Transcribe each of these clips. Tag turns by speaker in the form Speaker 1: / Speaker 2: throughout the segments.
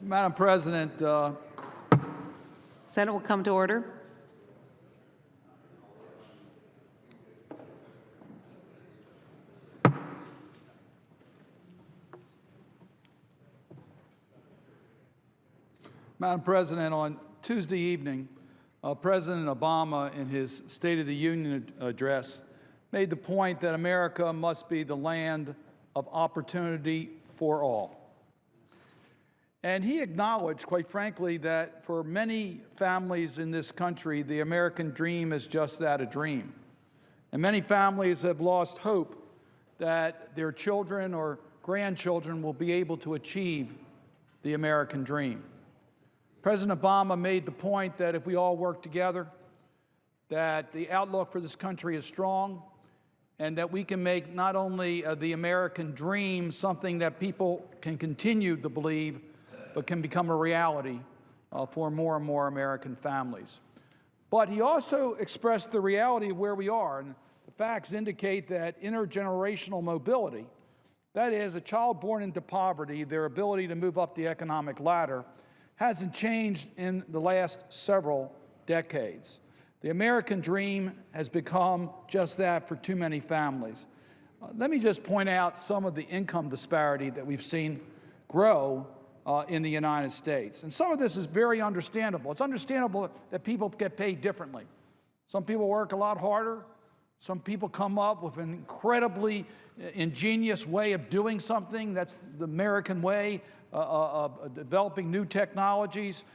Speaker 1: Madam President,
Speaker 2: Senate will come to order.
Speaker 1: Madam President, on Tuesday evening, President Obama, in his State of the Union address, made the point that America must be the land of opportunity for all. And he acknowledged, quite frankly, that for many families in this country, the American dream is just that, a dream. And many families have lost hope that their children or grandchildren will be able to achieve the American dream. President Obama made the point that if we all work together, that the outlook for this country is strong, and that we can make not only the American dream something that people can continue to believe, but can become a reality for more and more American families. But he also expressed the reality of where we are, and the facts indicate that intergenerational mobility, that is, a child born into poverty, their ability to move up the economic ladder, hasn't changed in the last several decades. The American dream has become just that for too many families. Let me just point out some of the income disparity that we've seen grow in the United States. And some of this is very understandable. It's understandable that people get paid differently. Some people work a lot harder. Some people come up with an incredibly ingenious way of doing something. That's the American way of developing new technologies.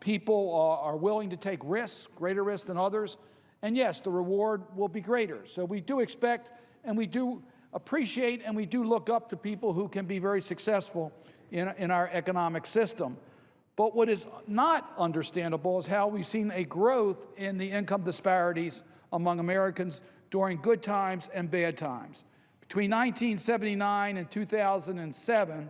Speaker 1: People are willing to take risks, greater risks than others. And yes, the reward will be greater. So we do expect, and we do appreciate, and we do look up to people who can be very successful in our economic system. But what is not understandable is how we've seen a growth in the income disparities among Americans during good times and bad times. Between 1979 and 2007,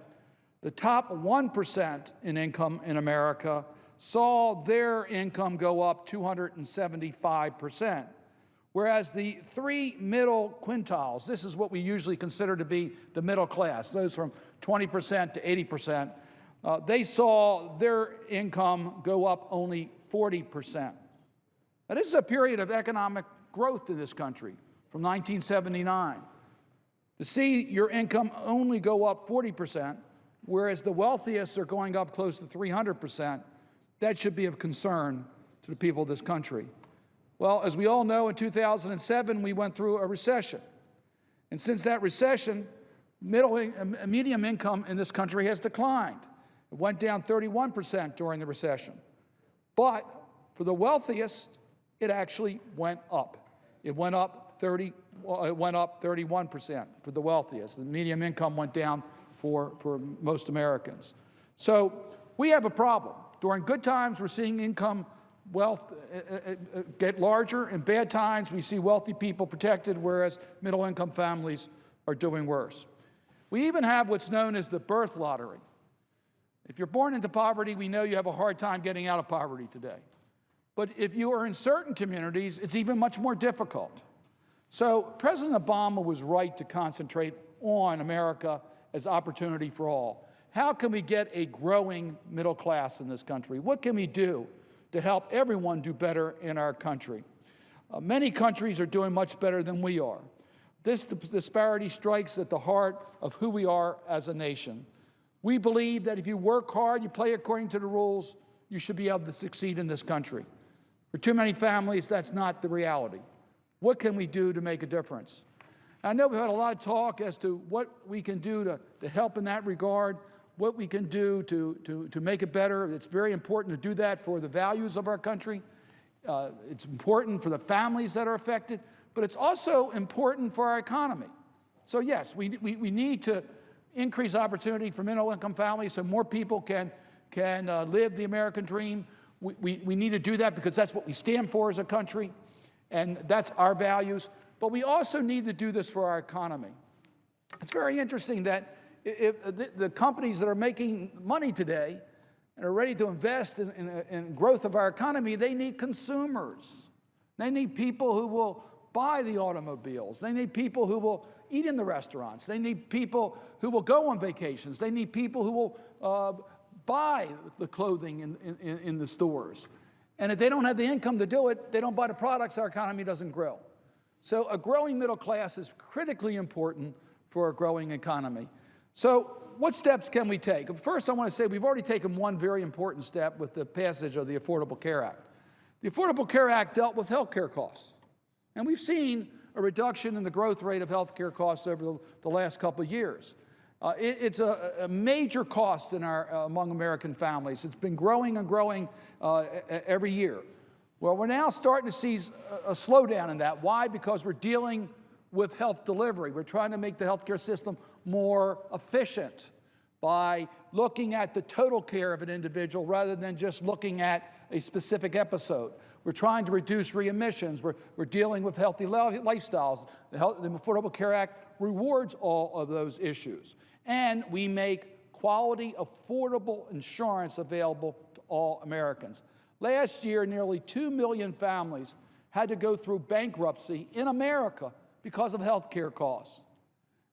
Speaker 1: the top 1% in income in America saw their income go up 275%, whereas the three middle quintiles, this is what we usually consider to be the middle class, those from 20% to 80%, they saw their income go up only 40%. Now, this is a period of economic growth in this country from 1979. To see your income only go up 40%, whereas the wealthiest are going up close to 300%, that should be of concern to the people of this country. Well, as we all know, in 2007, we went through a recession. And since that recession, median income in this country has declined. It went down 31% during the recession. But for the wealthiest, it actually went up. It went up 31% for the wealthiest. The median income went down for most Americans. So we have a problem. During good times, we're seeing income wealth get larger. In bad times, we see wealthy people protected, whereas middle-income families are doing worse. We even have what's known as the birth lottery. If you're born into poverty, we know you have a hard time getting out of poverty today. But if you are in certain communities, it's even much more difficult. So President Obama was right to concentrate on America as opportunity for all. How can we get a growing middle class in this country? What can we do to help everyone do better in our country? Many countries are doing much better than we are. This disparity strikes at the heart of who we are as a nation. We believe that if you work hard, you play according to the rules, you should be able to succeed in this country. For too many families, that's not the reality. What can we do to make a difference? I know we've had a lot of talk as to what we can do to help in that regard, what we can do to make it better. It's very important to do that for the values of our country. It's important for the families that are affected, but it's also important for our economy. So yes, we need to increase opportunity for middle-income families so more people can live the American dream. We need to do that because that's what we stand for as a country, and that's our values. But we also need to do this for our economy. It's very interesting that if the companies that are making money today and are ready to invest in growth of our economy, they need consumers. They need people who will buy the automobiles. They need people who will eat in the restaurants. They need people who will go on vacations. They need people who will buy the clothing in the stores. And if they don't have the income to do it, they don't buy the products, our economy doesn't grow. So a growing middle class is critically important for a growing economy. So what steps can we take? First, I want to say we've already taken one very important step with the passage of the Affordable Care Act. The Affordable Care Act dealt with health care costs. And we've seen a reduction in the growth rate of health care costs over the last couple of years. It's a major cost among American families. It's been growing and growing every year. Well, we're now starting to see a slowdown in that. Why? Because we're dealing with health delivery. We're trying to make the healthcare system more efficient by looking at the total care of an individual rather than just looking at a specific episode. We're trying to reduce readmissions. We're dealing with healthy lifestyles. The Affordable Care Act rewards all of those issues. And we make quality, affordable insurance available to all Americans. Last year, nearly 2 million families had to go through bankruptcy in America because of health care costs.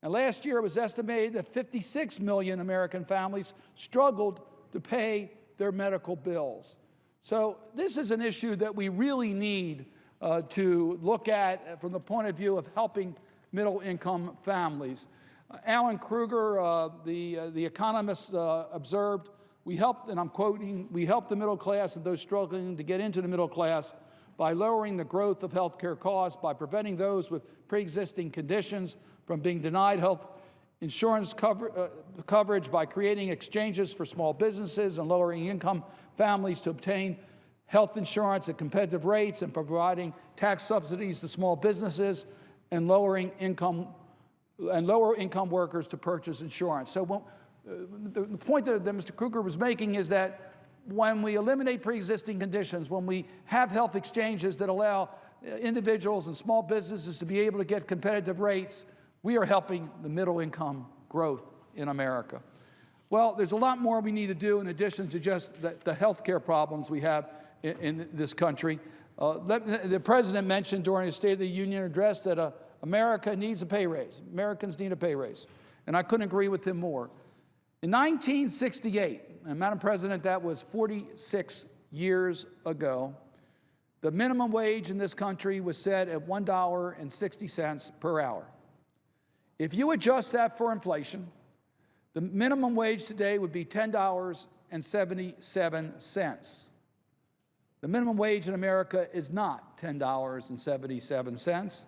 Speaker 1: And last year, it was estimated that 56 million American families struggled to pay their medical bills. So this is an issue that we really need to look at from the point of view of helping middle-income families. Alan Kruger, the economist, observed, we helped, and I'm quoting, we helped the middle class and those struggling to get into the middle class by lowering the growth of health care costs, by preventing those with pre-existing conditions from being denied health insurance coverage, by creating exchanges for small businesses and lowering income families to obtain health insurance at competitive rates, and providing tax subsidies to small businesses and lower income workers to purchase insurance. So the point that Mr. Kruger was making is that when we eliminate pre-existing conditions, when we have health exchanges that allow individuals and small businesses to be able to get competitive rates, we are helping the middle income growth in America. Well, there's a lot more we need to do in addition to just the health care problems we have in this country. The president mentioned during his State of the Union address that America needs a pay raise. Americans need a pay raise. And I couldn't agree with him more. In 1968, and Madam President, that was 46 years ago, the minimum wage in this country was set at $1.60 per hour. If you adjust that for inflation, the minimum wage today would be $10.77. The minimum wage in America is not $10.77.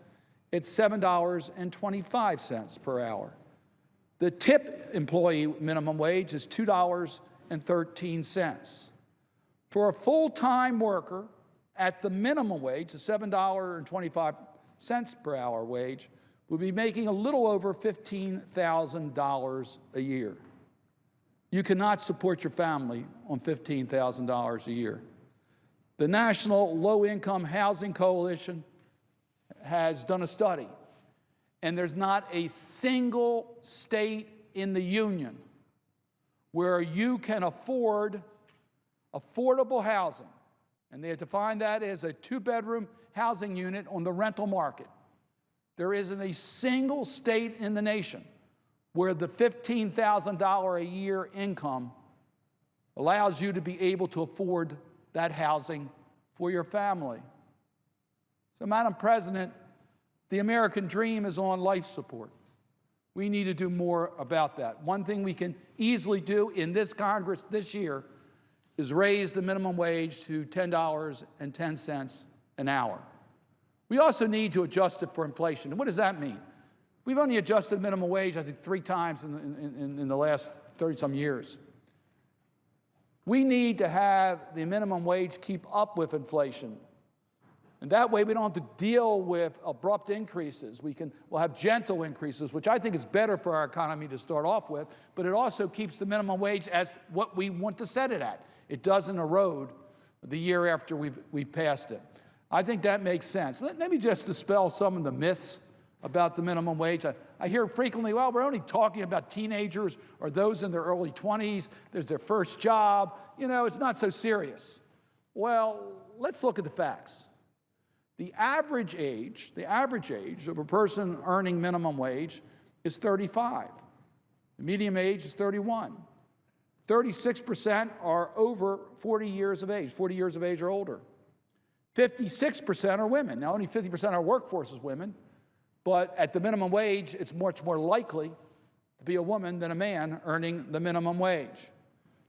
Speaker 1: It's $7.25 per hour. The tip employee minimum wage is $2.13. For a full-time worker at the minimum wage, the $7.25 per hour wage, would be making a little over $15,000 a year. You cannot support your family on $15,000 a year. The National Low-Income Housing Coalition has done a study, and there's not a single state in the union where you can afford affordable housing, and they have defined that as a two-bedroom housing unit on the rental market. There isn't a single state in the nation where the $15,000 a year income allows you to be able to afford that housing for your family. So, Madam President, the American dream is on life support. We need to do more about that. One thing we can easily do in this Congress this year is raise the minimum wage to $10.10 an hour. We also need to adjust it for inflation. And what does that mean? We've only adjusted minimum wage, I think, 3 times in the last 30-some years. We need to have the minimum wage keep up with inflation. And that way we don't have to deal with abrupt increases. We'll have gentle increases, which I think is better for our economy to start off with, but it also keeps the minimum wage as what we want to set it at. It doesn't erode the year after we've passed it. I think that makes sense. Let me just dispel some of the myths about the minimum wage. I hear frequently, well, we're only talking about teenagers or those in their early 20s. There's their first job. You know, it's not so serious. Well, let's look at the facts. The average age of a person earning minimum wage is 35. The median age is 31. 36% are over 40 years of age, 40 years of age or older. 56% are women. Now, only 50% of our workforce is women, but at the minimum wage, it's much more likely to be a woman than a man earning the minimum wage.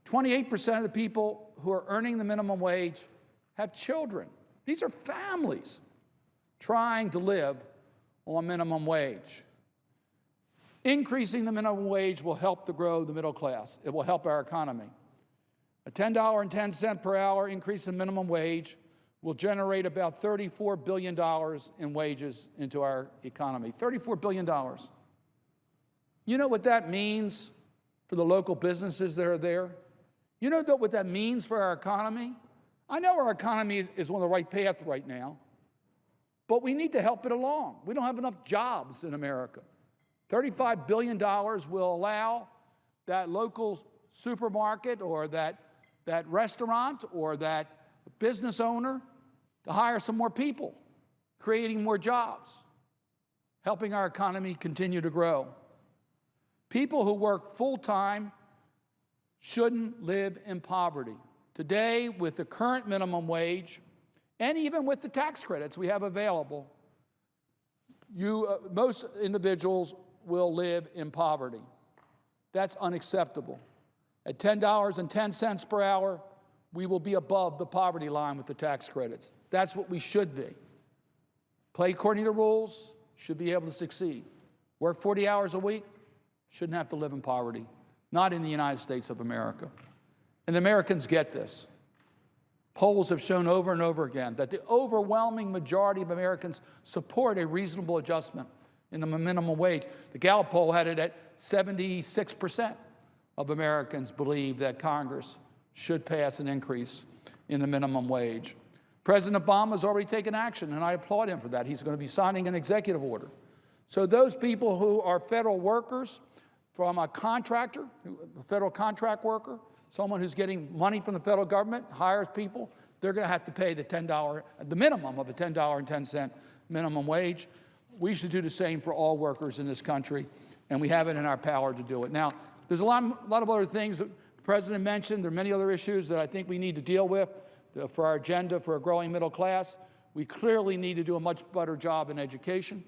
Speaker 1: 28% of the people who are earning the minimum wage have children. These are families trying to live on minimum wage. Increasing the minimum wage will help to grow the middle class. It will help our economy. A $10.10 per hour increase in minimum wage will generate about $34 billion in wages into our economy. $34 billion. You know what that means for the local businesses that are there? You know what that means for our economy? I know our economy is on the right path right now, but we need to help it along. We don't have enough jobs in America. $35 billion will allow that local supermarket or that restaurant or that business owner to hire some more people, creating more jobs, helping our economy continue to grow. People who work full-time shouldn't live in poverty. Today, with the current minimum wage, and even with the tax credits we have available, most individuals will live in poverty. That's unacceptable. At $10.10 per hour, we will be above the poverty line with the tax credits. That's what we should be. Play according to rules, should be able to succeed. Work 40 hours a week, shouldn't have to live in poverty. Not in the United States of America. And the Americans get this. Polls have shown over and over again that the overwhelming majority of Americans support a reasonable adjustment in the minimum wage. The Gallup poll had it at 76% of Americans believe that Congress should pass an increase in the minimum wage. President Obama has already taken action, and I applaud him for that. He's going to be signing an executive order. So those people who are federal workers, from a contractor, a federal contract worker, someone who's getting money from the federal government, hires people, they're going to have to pay the minimum of a $10.10 minimum wage. We should do the same for all workers in this country, and we have it in our power to do it. Now, there's a lot of other things that the President mentioned. There are many other issues that I think we need to deal with for our agenda for a growing middle class. We clearly need to do a much better job in education.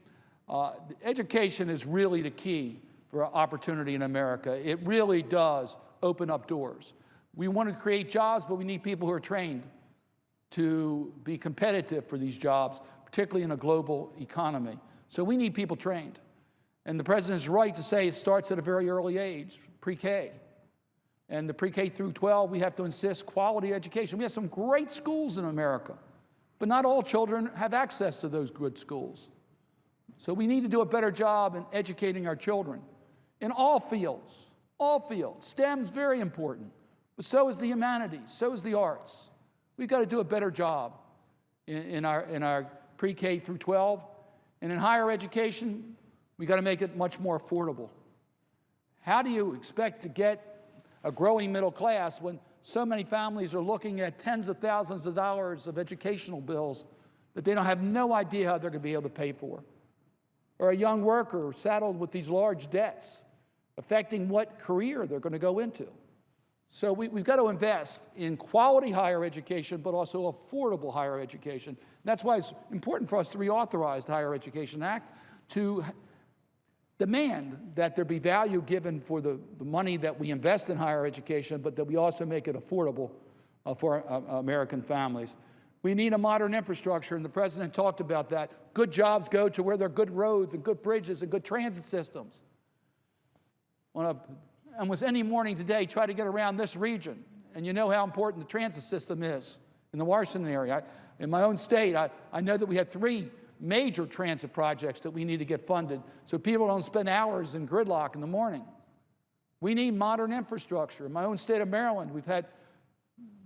Speaker 1: Education is really the key for opportunity in America. It really does open up doors. We want to create jobs, but we need people who are trained to be competitive for these jobs, particularly in a global economy. So we need people trained. And the President is right to say it starts at a very early age, pre-K. And the pre-K through 12, we have to insist quality education. We have some great schools in America, but not all children have access to those good schools. So we need to do a better job in educating our children in all fields, all fields. STEM's very important, but so is the humanities, so is the arts. We've got to do a better job in our pre-K through 12. And in higher education, we've got to make it much more affordable. How do you expect to get a growing middle class when so many families are looking at tens of thousands of dollars of educational bills that they don't have no idea how they're going to be able to pay for? Or a young worker saddled with these large debts affecting what career they're going to go into. So we've got to invest in quality higher education, but also affordable higher education. And that's why it's important for us to reauthorize the Higher Education Act to demand that there be value given for the money that we invest in higher education, but that we also make it affordable for American families. We need a modern infrastructure, and the President talked about that. Good jobs go to where there are good roads and good bridges and good transit systems. And was any morning today try to get around this region, and you know how important the transit system is in the Washington area. In my own state, I know that we had 3 major transit projects that we need to get funded so people don't spend hours in gridlock in the morning. We need modern infrastructure. In my own state of Maryland, we've had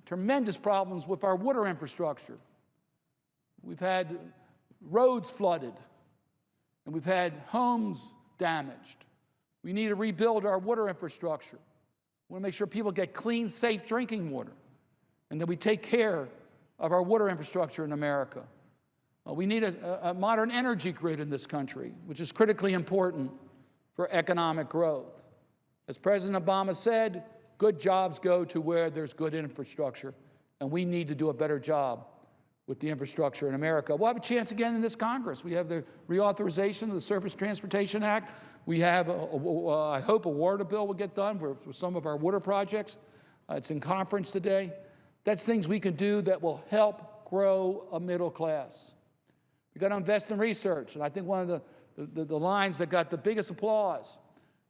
Speaker 1: tremendous problems with our water infrastructure. We've had roads flooded, and we've had homes damaged. We need to rebuild our water infrastructure. We want to make sure people get clean, safe drinking water, and that we take care of our water infrastructure in America. We need a modern energy grid in this country, which is critically important for economic growth. As President Obama said, good jobs go to where there's good infrastructure, and we need to do a better job with the infrastructure in America. We'll have a chance again in this Congress. We have the reauthorization of the Surface Transportation Act. We have, I hope, a water bill will get done for some of our water projects. It's in conference today. That's things we can do that will help grow a middle class. We've got to invest in research, and I think one of the lines that got the biggest applause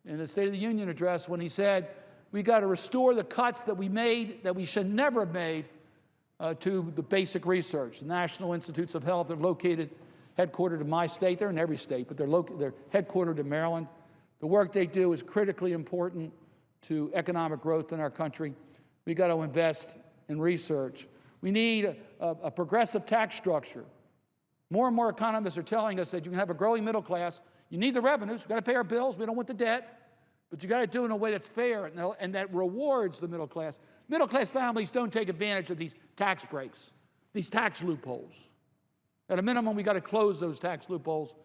Speaker 1: in the State of the Union address when he said, we got to restore the cuts that we made, that we should never have made, to the basic research. The National Institutes of Health are headquartered in my state. They're in every state, but they're headquartered in Maryland. The work they do is critically important to economic growth in our country. We got to invest in research. We need a progressive tax structure. More and more economists are telling us that you can have a growing middle class. You need the revenues. We've got to pay our bills. We don't want the debt. But you got to do it in a way that's fair and that rewards the middle class. Middle class families don't take advantage of these tax breaks, these tax loopholes. At a minimum, we got to close those tax loopholes,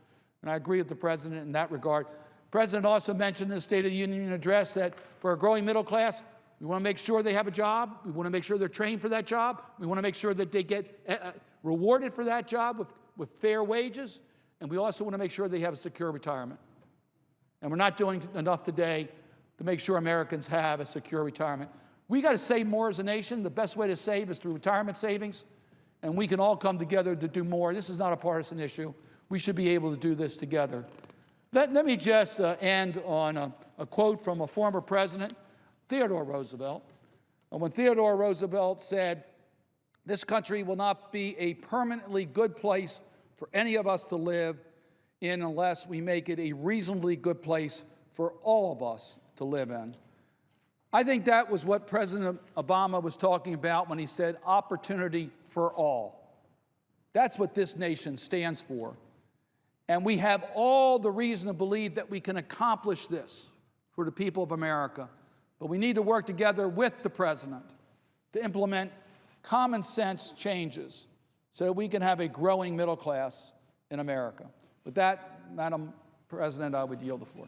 Speaker 1: and I agree with the president in that regard. The president also mentioned in the State of the Union address that for a growing middle class, we want to make sure they have a job. We want to make sure they're trained for that job. We want to make sure that they get rewarded for that job with fair wages, and we also want to make sure they have a secure retirement. And we're not doing enough today to make sure Americans have a secure retirement. We got to save more as a nation. The best way to save is through retirement savings, and we can all come together to do more. This is not a partisan issue. We should be able to do this together. Let me just end on a quote from a former president, Theodore Roosevelt. When Theodore Roosevelt said, "This country will not be a permanently good place for any of us to live in unless we make it a reasonably good place for all of us to live in." I think that was what President Obama was talking about when he said opportunity for all. That's what this nation stands for. And we have all the reason to believe that we can accomplish this for the people of America. But we need to work together with the president to implement common sense changes so that we can have a growing middle class in America. With that, Madam President, I would yield the floor.